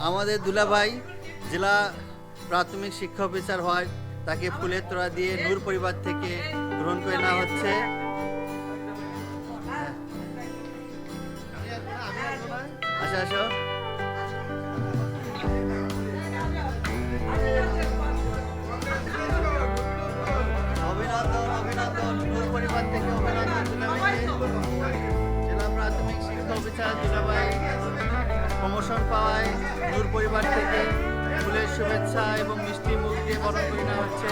আমাদের দুলাভাই জেলা প্রাথমিক শিক্ষা অফিসার হয়, তাকে ফুলের তোড়া দিয়ে নূর পরিবার থেকে গ্রহণ করে নেওয়া হচ্ছে। আসো আসো। অভিনন্দন অভিনন্দন, নূর পরিবার থেকে অভিনন্দন দুলাভাইকে। জেলা প্রাথমিক শিক্ষা অফিসার দুলাভাই প্রমোশন পাওয়ায় নূর পরিবার থেকে ফুলের শুভেচ্ছা এবং মিষ্টি মুখ দিয়ে বরণ করে নেওয়া হচ্ছে।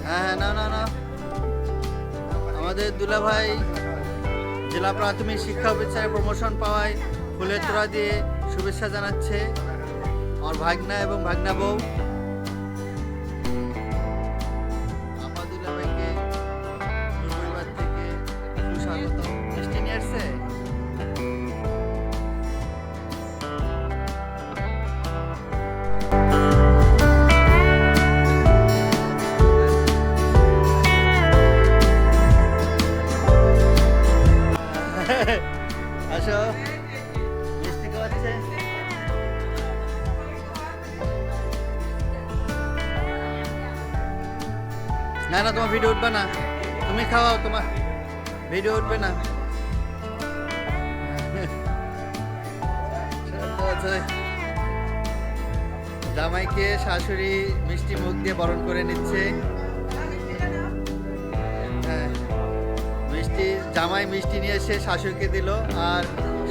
হ্যাঁ হ্যাঁ, না না না, আমাদের দুলাভাই জেলা প্রাথমিক শিক্ষা অফিসারে প্রমোশন পাওয়ায় ফুলের তোড়া দিয়ে শুভেচ্ছা জানাচ্ছে আমার ভাগনা এবং ভাগনা বউ। আপা দুলাভাইকে নূর পরিবার থেকে সুস্বাগত। মিষ্টি নিয়ে আসছে। আসো, মিষ্টি খাওয়াচ্ছে। না না, তোমার ভিডিও উঠবে না, তুমি খাওয়াও, তোমার ভিডিও উঠবে না। জামাইকে শাশুড়ি মিষ্টি মুখ দিয়ে বরণ করে নিচ্ছে। হ্যাঁ, মিষ্টি, জামাই মিষ্টি নিয়ে এসে শাশুড়িকে দিল, আর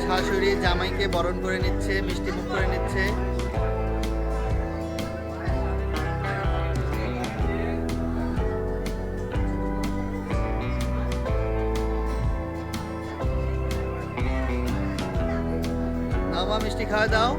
শাশুড়ি জামাইকে বরণ করে নিচ্ছে, মিষ্টি মুখ করে নিচ্ছে। নাও মা, মিষ্টি খাওয়া দাও।